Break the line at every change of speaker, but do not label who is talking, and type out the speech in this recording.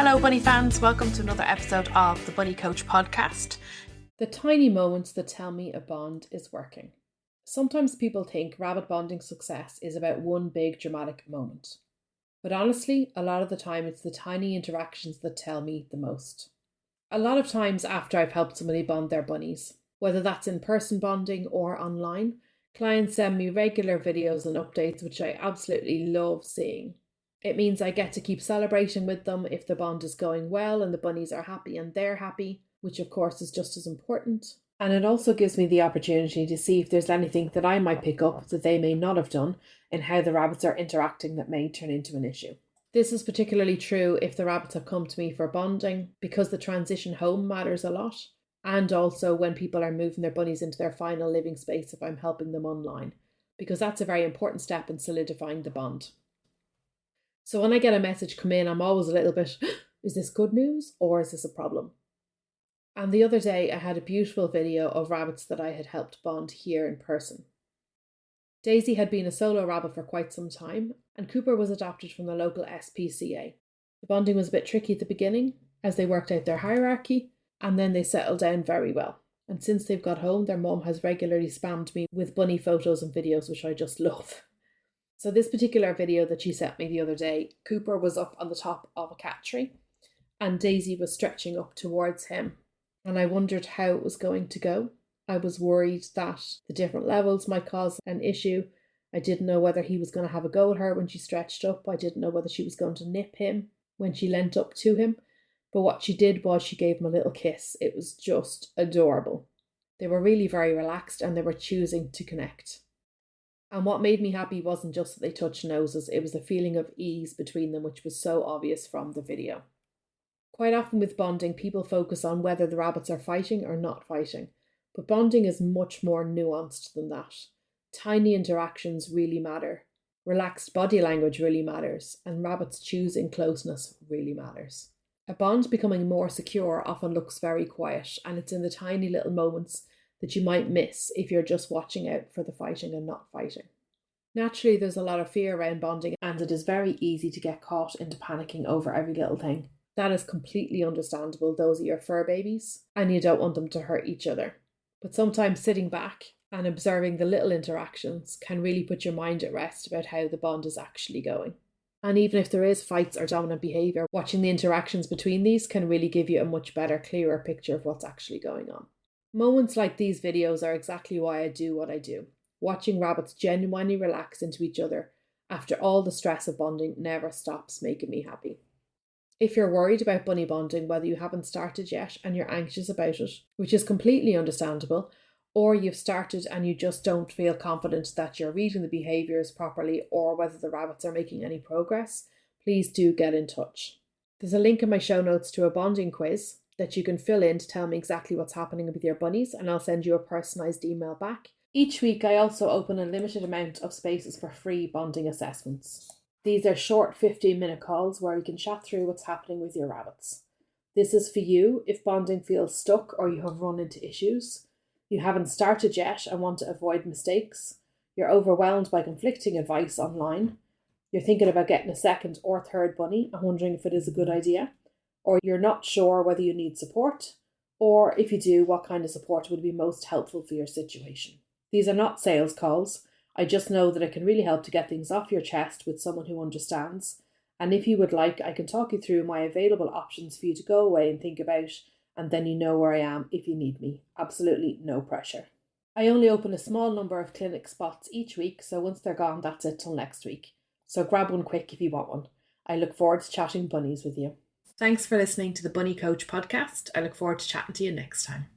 Hello Bunny fans, welcome to another episode of the Bunny Coach podcast.
The tiny moments that tell me a bond is working. Sometimes people think rabbit bonding success is about one big dramatic moment. But honestly, a lot of the time it's the tiny interactions that tell me the most. A lot of times after I've helped somebody bond their bunnies, whether that's in-person bonding or online, clients send me regular videos and updates which I absolutely love seeing. It means I get to keep celebrating with them if the bond is going well and the bunnies are happy and they're happy, which of course is just as important. And it also gives me the opportunity to see if there's anything that I might pick up that they may not have done in how the rabbits are interacting that may turn into an issue. This is particularly true if the rabbits have come to me for bonding, because the transition home matters a lot, and also when people are moving their bunnies into their final living space if I'm helping them online, because that's a very important step in solidifying the bond. So when I get a message come in, I'm always a little bit, is this good news or is this a problem? And the other day I had a beautiful video of rabbits that I had helped bond here in person. Daisy had been a solo rabbit for quite some time, and Cooper was adopted from the local SPCA. The bonding was a bit tricky at the beginning, as they worked out their hierarchy, and then they settled down very well. And since they've got home, their mum has regularly spammed me with bunny photos and videos, which I just love. So this particular video that she sent me the other day, Cooper was up on the top of a cat tree, and Daisy was stretching up towards him. And I wondered how it was going to go. I was worried that the different levels might cause an issue. I didn't know whether he was going to have a go at her when she stretched up. I didn't know whether she was going to nip him when she leant up to him. But what she did was she gave him a little kiss. It was just adorable. They were really very relaxed and they were choosing to connect. And what made me happy wasn't just that they touched noses, it was the feeling of ease between them, which was so obvious from the video. Quite often with bonding, people focus on whether the rabbits are fighting or not fighting. But bonding is much more nuanced than that. Tiny interactions really matter. Relaxed body language really matters. And rabbits choosing closeness really matters. A bond becoming more secure often looks very quiet, and it's in the tiny little moments that you might miss if you're just watching out for the fighting and not fighting. Naturally, there's a lot of fear around bonding, and it is very easy to get caught into panicking over every little thing. That is completely understandable. Those are your fur babies, and you don't want them to hurt each other. But sometimes sitting back and observing the little interactions can really put your mind at rest about how the bond is actually going. And even if there is fights or dominant behaviour, watching the interactions between these can really give you a much better, clearer picture of what's actually going on. Moments like these videos are exactly why I do what I do. Watching rabbits genuinely relax into each other after all the stress of bonding never stops making me happy. If you're worried about bunny bonding, whether you haven't started yet and you're anxious about it, which is completely understandable, or you've started and you just don't feel confident that you're reading the behaviours properly or whether the rabbits are making any progress, please do get in touch. There's a link in my show notes to a bonding quiz that you can fill in to tell me exactly what's happening with your bunnies, and I'll send you a personalised email back. Each week I also open a limited amount of spaces for free bonding assessments. These are short 15-minute calls where you can chat through what's happening with your rabbits. This is for you if bonding feels stuck or you have run into issues, you haven't started yet and want to avoid mistakes, you're overwhelmed by conflicting advice online, you're thinking about getting a second or third bunny and wondering if it is a good idea, or you're not sure whether you need support, or if you do, what kind of support would be most helpful for your situation. These are not sales calls. I just know that it can really help to get things off your chest with someone who understands. And if you would like, I can talk you through my available options for you to go away and think about, and then you know where I am if you need me. Absolutely no pressure. I only open a small number of clinic spots each week, so once they're gone, that's it till next week. So grab one quick if you want one. I look forward to chatting bunnies with you.
Thanks for listening to the Bunny Coach podcast. I look forward to chatting to you next time.